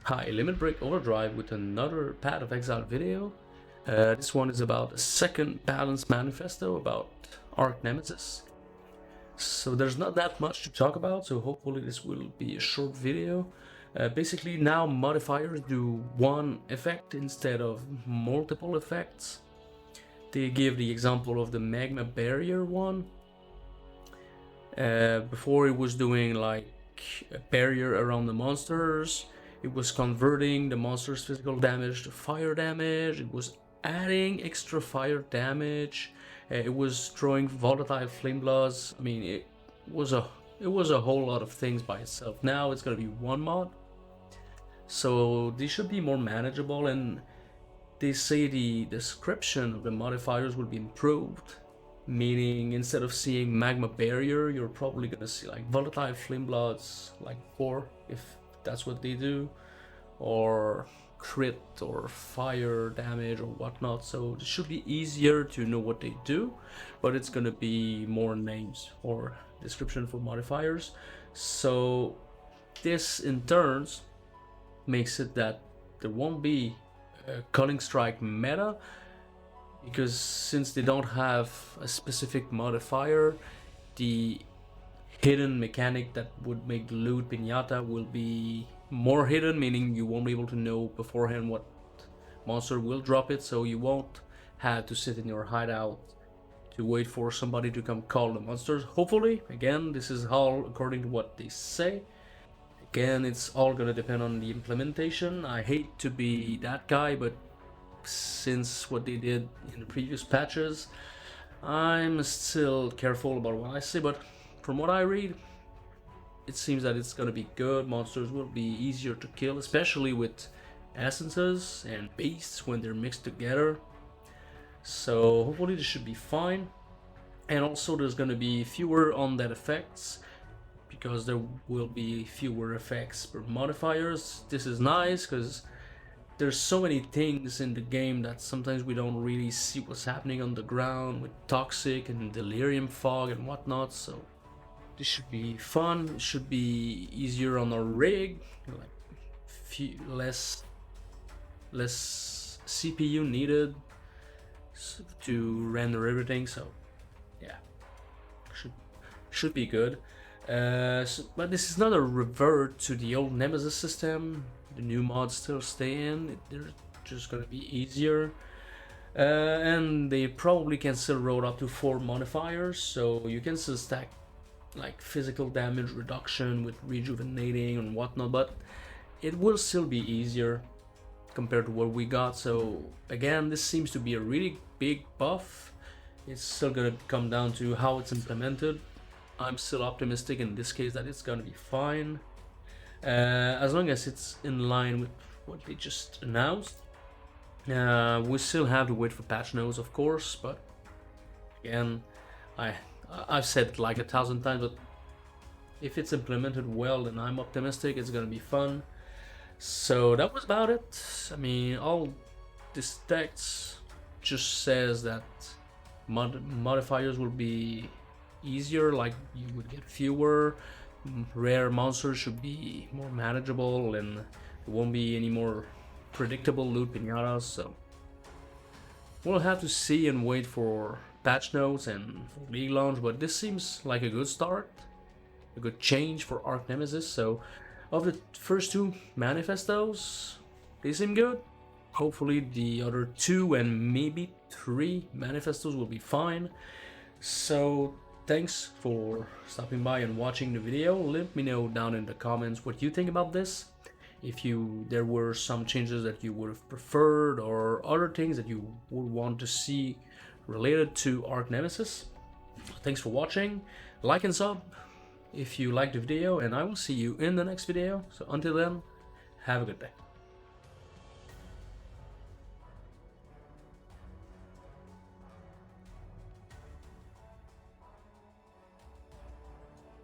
Hi, Limit Break Overdrive with another Path of Exile video. This one is about a second balanced manifesto about Arc Nemesis. So there's not that much to talk about, so hopefully this will be a short video. Basically now modifiers do one effect instead of multiple effects. They give the example of the magma barrier one. Before it was doing like a barrier around the monsters. It was converting the monster's physical damage to fire damage. It was adding extra fire damage. It was throwing volatile flame bloods. I mean, it was a whole lot of things by itself. Now it's gonna be one mod, so these should be more manageable. And they say the description of the modifiers will be improved, meaning instead of seeing magma barrier, you're probably gonna see like volatile flame bloods, like 4, if that's what they do, or crit or fire damage or whatnot. So it should be easier to know what they do, but it's gonna be more names or description for modifiers. So this in turns makes it that there won't be a Culling Strike meta, because since they don't have a specific modifier, the hidden mechanic that would make the loot pinata will be more hidden, meaning you won't be able to know beforehand what monster will drop it, so you won't have to sit in your hideout to wait for somebody to come call the monsters. Hopefully, again, this is all according to what they say. Again, it's all gonna depend on the implementation. I hate to be that guy, but since what they did in the previous patches, I'm still careful about what I say, but from what I read, it seems that it's gonna be good. Monsters will be easier to kill, especially with essences and beasts when they're mixed together. So hopefully this should be fine. And also there's gonna be fewer undead effects, because there will be fewer effects per modifiers. This is nice because there's so many things in the game that sometimes we don't really see what's happening on the ground with toxic and delirium fog and whatnot. So this should be fun. It should be easier on our rig, like less CPU needed to render everything. So yeah, should be good. But this is not a revert to the old Nemesis system. The new mods still stay in. They're just gonna be easier, and they probably can still roll up to 4 modifiers, so you can still stack like physical damage reduction with rejuvenating and whatnot, but it will still be easier compared to what we got. So again, this seems to be a really big buff. It's still gonna come down to how it's implemented. I'm still optimistic in this case that it's gonna be fine, as long as it's in line with what they just announced. We still have to wait for patch notes, of course, but again, I've said it like 1,000 times, but if it's implemented well, then I'm optimistic it's gonna be fun. So that was about it. I mean, all this text just says that modifiers will be easier, like you would get fewer. Rare monsters should be more manageable, and there won't be any more predictable loot pinatas. So we'll have to see and wait for patch notes and for league launch, but this seems like a good start, a good change for Arc Nemesis. So of the first 2 manifestos, they seem good. Hopefully the other 2 and maybe 3 manifestos will be fine. So thanks for stopping by and watching the video. Let me know down in the comments what you think about this. If there were some changes that you would have preferred, or other things that you would want to see related to Arc Nemesis. Thanks for watching. Like and sub if you liked the video, and I will see you in the next video. So until then, have a good day.